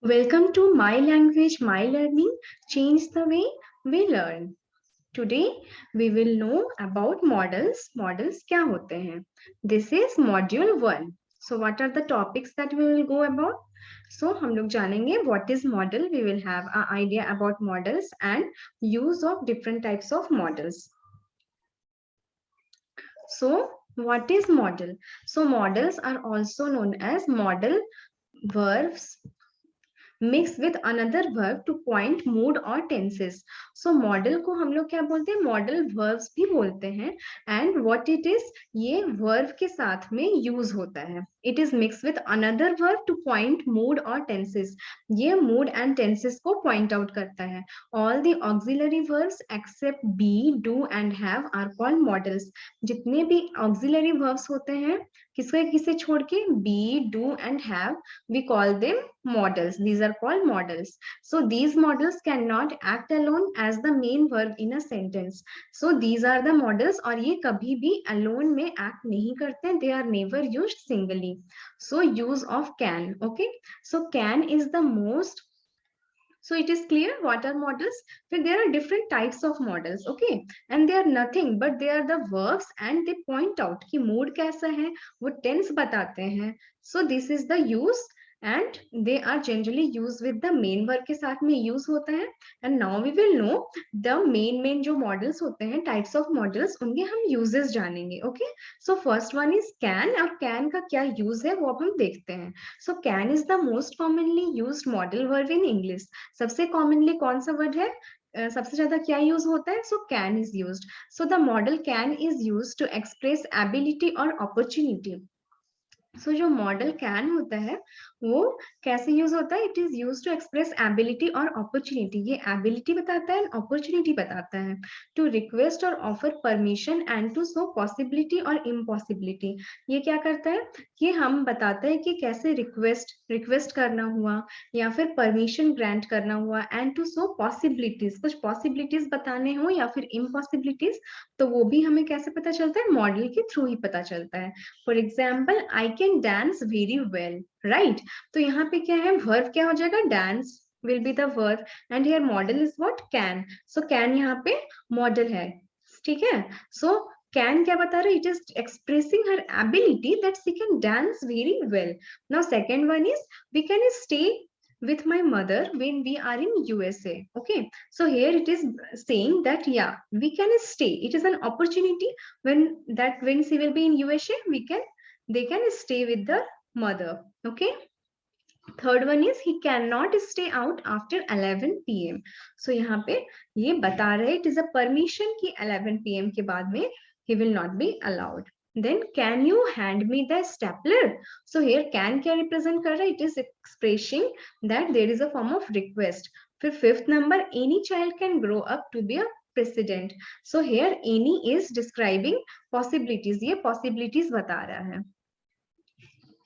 Welcome to My Language, My Learning. Change the way we learn. Today we will know about models. Models क्या होते हैं? This is module 1. So what are the topics that we will go about? So हम लोग जानेंगे what is model. We will have an idea about models and use of different types of models. So what is model? So models are also known as modal verbs mix with another verb to point mood और tenses. सो model को हम लोग क्या बोलते हैं? Modal verbs भी बोलते हैं. एंड व्हाट इट इज, ये वर्ब के साथ में यूज होता है. It is mix with another verb to point mood और टेंसेस. ये मूड एंड टेंसेस को पॉइंट आउट करता है. All the auxiliary verbs except be, do and have are called modals. जितने भी ऑक्सिलरी वर्ब्स होते हैं, किसके किसे छोड़ के, be, do and have, we call them models. These are called models. So these models cannot act alone as the main verb in a sentence. So these are the models. और ये कभी भी alone में act नहीं करते. They are never used singly. So use of can. Okay. So can is the most. So it is clear what are models. But there are different types of models. Okay. And they are nothing but they are the verbs and they point out कि mood कैसा है, वो tense बताते हैं. So this is the use and they are generally used with the main verb के साथ में use होता है. And now we will know the main जो models होते हैं, types of models, उनके हम uses जानेंगे. Okay. So first one is can. और can का क्या use है वो अब हम देखते हैं. So can is the most commonly used modal verb in English. सबसे कॉमनली कौन सा वर्ड है? सबसे ज्यादा क्या यूज होता है? So can is used. So the modal can is used to express ability और अपॉर्चुनिटी. सो जो मॉडल कैन होता है वो कैसे यूज होता है? It is use to express ability और अपॉर्चुनिटी. ये एबिलिटी बताता है, अपॉर्चुनिटी बताता है. टू रिक्वेस्ट और offer permission and to show possibility और इम्पॉसिबिलिटी. ये क्या करता है? ये हम बताता है कि कैसे रिक्वेस्ट करना हुआ या फिर परमिशन ग्रांट करना हुआ. एंड टू शो पॉसिबिलिटीज, कुछ पॉसिबिलिटीज बताने हो या फिर इम्पॉसिबिलिटीज, तो वो भी हमें कैसे पता चलता है? मॉडल के थ्रू ही पता चलता है. For example, I can dance very well. Right. तो यहाँ पे क्या है? वर्ब क्या हो जाएगा? Dance will be the verb and here model is what? Can. So can यहाँ पे मॉडल है. ठीक है. सो कैन क्या बता रहा है? It is expressing her ability that she can dance very well. Now second one is we can stay with my mother when we are in USA. Okay. So here it is saying that yeah, we can stay. It is an opportunity when she will be in USA, they can stay with the mother. Okay. Third one is he can not stay out after 11 PM. सो यहाँ पे ये बता रहे it is a permission कि 11 PM के बाद में ही will not be allowed. Then can you hand me the stapler. So here can क्या रिप्रेजेंट कर रहा है? It is expressing that there is a form of request. फिर fifth number, any child can grow up to be a president. So here any is describing possibilities. ये possibilities बता रहा है.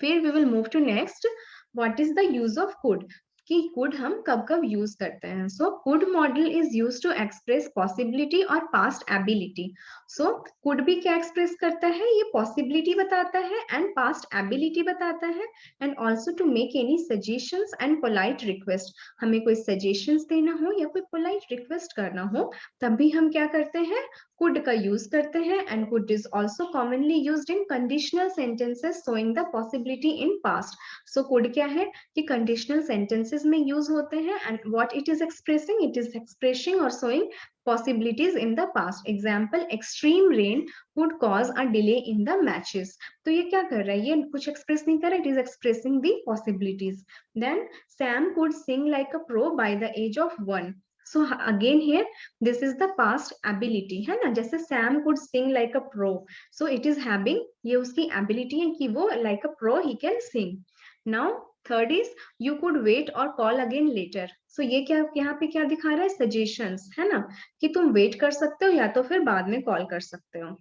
फिर we will move to next. What is the use of could? कि could हम कब कब यूज करते हैं. So could modal is use to express possibility और पास्ट एबिलिटी. सो कुड भी क्या एक्सप्रेस करता है? ये पॉसिबिलिटी बताता है एंड पास्ट एबिलिटी बताता है. And also to make any suggestions and polite request. हमें कोई सजेशंस देना हो या कोई पोलाइट रिक्वेस्ट करना हो, तब भी हम क्या करते हैं? could का यूज करते हैं. And could is also commonly used in conditional sentences showing the possibility in past. so could क्या है? कि conditional sentences में यूज होते हैं. and what it is expressing? it is expressing or showing possibilities in the past. example, extreme rain could cause a delay in the matches. तो ये क्या कर रहा है? ये कुछ एक्सप्रेस नहीं कर रहा. it is expressing the possibilities. then Sam could sing like a pro by the age of 1. so again here this is the past ability है ना. जैसे Sam could sing like a pro. so it is having, ये उसकी ability है कि वो like a pro he can sing. now third is you could wait और call again later. So ये क्या यहाँ पे क्या दिखा रहा है? सजेशंस है ना, कि तुम वेट कर सकते हो या तो फिर बाद में कॉल कर सकते हो.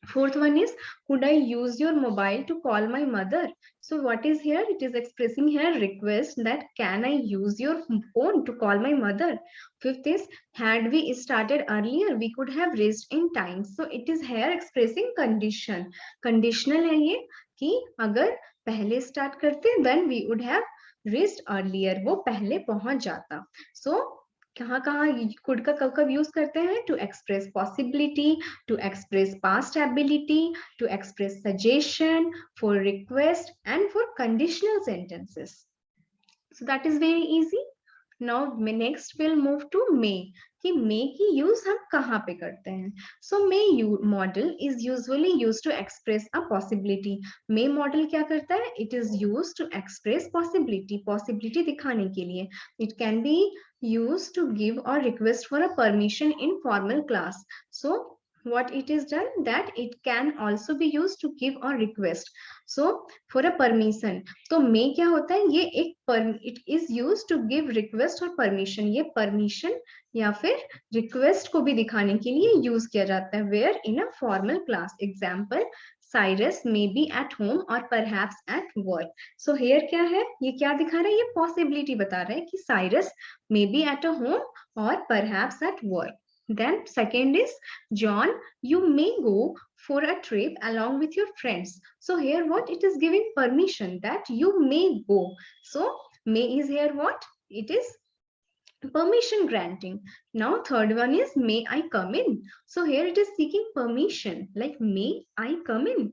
Fourth one is, could I use your mobile to call my mother? So what is here? It is expressing here request that can I use your phone to call my mother? Fifth is, had we started earlier, we could have reached in time. So it is here expressing condition. Conditional है ये कि अगर पहले start करते then we would have reached earlier, वो पहले पहुंच जाता। सो कहाँ कहाँ कुड का कब कब यूज करते हैं? To express possibility, to express past ability, to express suggestion, for request and for conditional sentences. So that is very easy. Now next we'll move to may, कि may की यूज हम कहाँ पे करते हैं? So may model is usually used to express a possibility. May model क्या करता है? It is used to express possibility, possibility दिखाने के लिए. It can be used to give or request for a permission in formal class. So what it is done, that it can also be used to give or request. So for a permission, तो may क्या होता है? ये एक it is use to give request और permission, ये permission या फिर रिक्वेस्ट को भी दिखाने के लिए यूज किया जाता है। Where in a formal class, example Cyrus may be at home और perhaps at work. So here क्या है? ये क्या दिखा रहा है? ये पॉसिबिलिटी बता रहा है कि Cyrus may be at a home और perhaps at work. Then second is John, you may go for a trip along with your friends. So here what? It is giving permission that you may go. So may is here what? It is permission granting. Now third one is may I come in. So here it is seeking permission, like may I come in.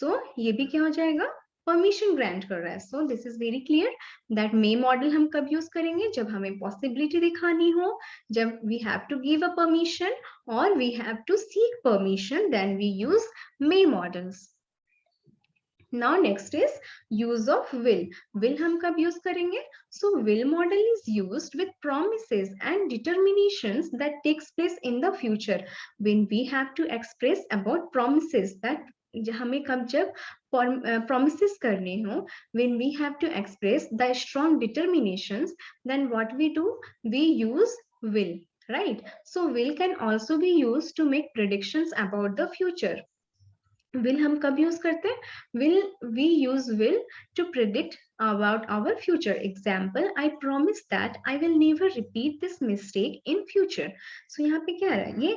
So ये भी क्या हो जाएगा? Permission grant कर रहा है। So this is very clear that may model हम कब यूज करेंगे? जब हमें पॉसिबिलिटी दिखानी हो, जब we have to give a permission और we have to seek permission, then we use may modals. Now next is use of will. Will हम कब use करेंगे? So will model is used with promises and determinations that takes place in the future. When we have to express about promises, that हमें कब जब promises करने हो, when we have to express the strong determinations, then what we do? We use will, right? So will can also be used to make predictions about the future. will हम कब use करते हैं? will we use will to predict about our future. Example, I promise that I will never repeat this mistake in future. So यहाँ पे क्या है? ये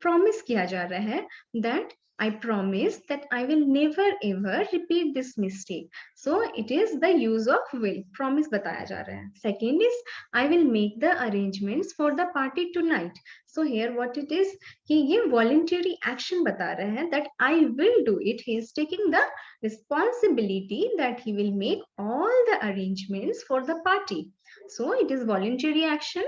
promise किया जा रहा है that I promise that I will never ever repeat this mistake. So it is the use of will. Promise बताया जा रहा है. Second is I will make the arrangements for the party tonight. So here what it is कि ये voluntary action बता रहा है that I will do it. He is taking the responsibility that he will make all the arrangements for the party. So it is voluntary action.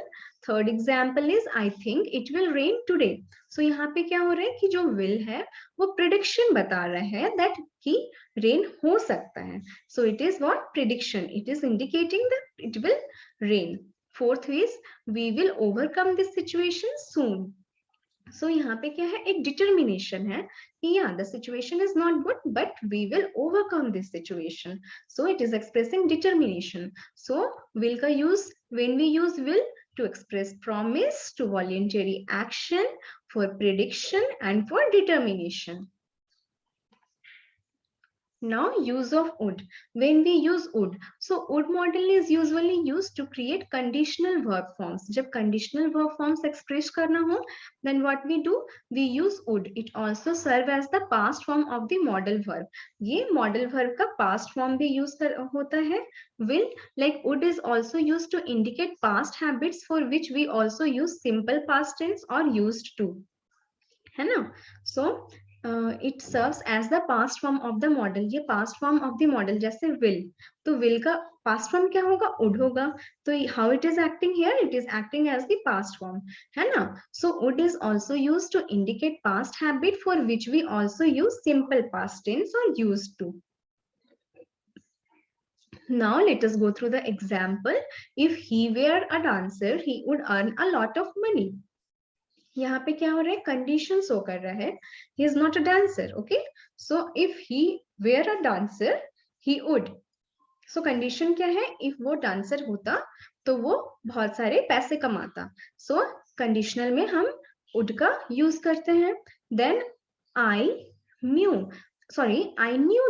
Third example is I think it will rain today. So यहाँ पे क्या हो रहा है कि जो will है वो prediction बता रहा है that कि rain हो सकता है. So it is what? Prediction. It is indicating that it will rain. Fourth is we will overcome this situation soon. So यहाँ पे क्या है? एक determination है कि yeah, the situation is not good, but we will overcome this situation. So it is expressing determination. So will का use, when we use will, to express promise, to voluntary action, for prediction and for determination. Now use of would. When we use would, so would model is usually used to create conditional verb forms. जब conditional verb forms express करना हो, then what we do? We use would. It also serve as the past form of the modal verb. ये modal verb का past form भी use होता है. Will, like would is also used to indicate past habits for which we also use simple past tense or used to. है ना? So it serves as the past form of the model. ये past form of the model जैसे will, तो will का past form क्या होगा? would होगा. तो how it is acting here? It is acting as the past form, है ना? So would is also used to indicate past habit for which we also use simple past tense or used to. Now let us go through the example. If he were a dancer, he would earn a lot of money. यहाँ पे क्या हो रहा है? Condition show कर रहा है. He is not a dancer. Okay. So if he were a dancer, he would. So condition क्या है? If वो डांसर होता तो वो बहुत सारे पैसे कमाता. So कंडीशनल में हम would का यूज करते हैं. Then I knew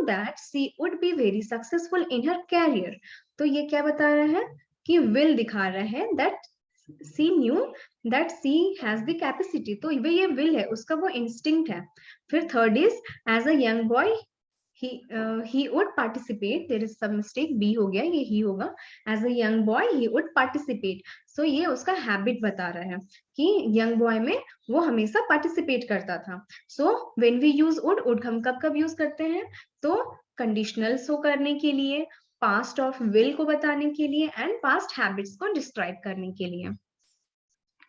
that she would be very successful in her career. तो ये क्या बता रहा है? कि will दिखा रहा है that she knew that she has the capacity. तो ये will है, उसका वो instinct है. फिर third is as a young boy he would participate, there is some mistake, b हो गया, ये he होगा, as a young boy he would participate. So ये उसका habit बता रहा है कि young boy में वो हमेशा participate करता था. So when we use would हम कब कब use करते हैं, तो conditional show करने के लिए, past of will को बताने के लिए, and past habits को describe करने के लिए.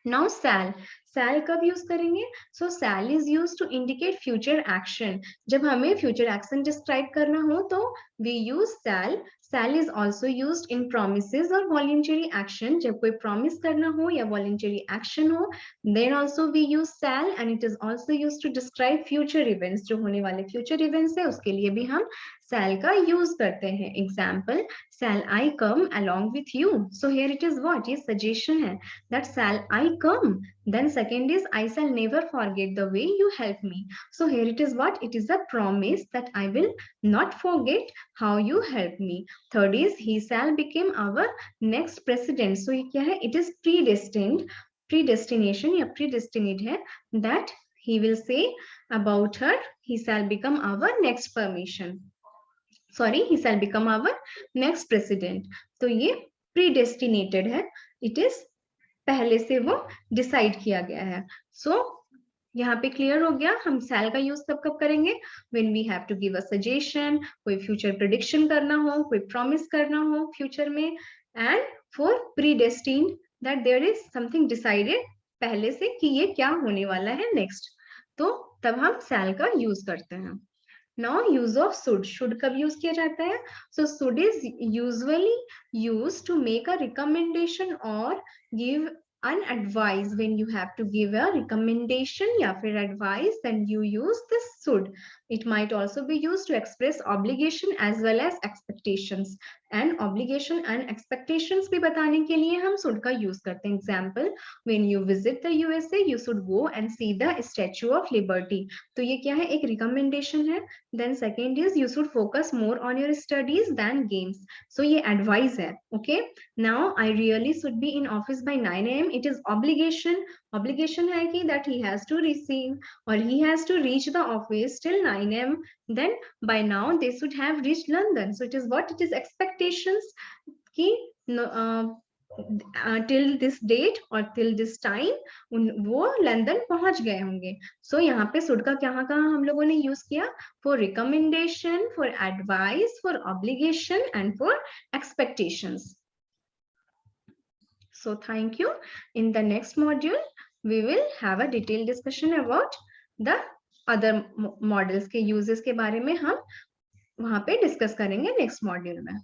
Now shall कब यूज करेंगे, सो shall is used to indicate future action. जब हमें future action describe करना हो तो we use shall. Shall is also used in promises or voluntary action. जब कोई promise करना हो या voluntary action हो, then also we use shall, and it is also used to describe future events. जो होने वाले future events है उसके लिए भी हम shall का use करते हैं. Example, shall I come along with you? So here it is what? ये suggestion है that shall I come. Then second is I shall never forget the way you help me. So here it is what? It is a promise that I will not forget how you help me. Third is he shall become our next president. So ये क्या है? It is predestined, predestination या predestined है that he will say about her, he shall become our next permission. Sorry, he shall become our next president. तो ये predestinated है. It is पहले से वो डिसाइड किया गया है. सो यहाँ पे क्लियर हो गया हम शैल का यूज कब कब करेंगे, when we have to give a suggestion, कोई फ्यूचर प्रेडिक्शन करना हो, कोई प्रॉमिस करना हो फ्यूचर में, and for predestined that there is something decided पहले से कि ये क्या होने वाला है नेक्स्ट, तो तब हम शैल का यूज करते हैं. Now use of should कब यूज किया जाता है, so should is usually used to make a recommendation or give an advice. When you have to give a recommendation या फिर advice, then you use this should. It might also be used to express obligation as well as expectations, and obligation and expectations भी बताने के लिए हम should का use करते हैं. Example, when you visit the USA you should go and see the Statue of Liberty. तो ये क्या है, एक recommendation है. Then second is you should focus more on your studies than games. So ये advice है. Okay, now I really should be in office by 9 a.m. It is obligation. Obligation है कि that he has to receive or he has to reach the office till 9 a.m. Then by now they should have reached London. So it is what? It is expectations कि till this date or till this time वो London पहुंच गए होंगे. सो यहाँ पे should का कहाँ हम लोगों ने यूज किया, for recommendation, for advice, for obligation and for expectations. So thank you. In the next module, we will have a detailed discussion about the other models के uses के बारे में हम वहाँ पे डिस्कस करेंगे नेक्स्ट मॉड्यूल में.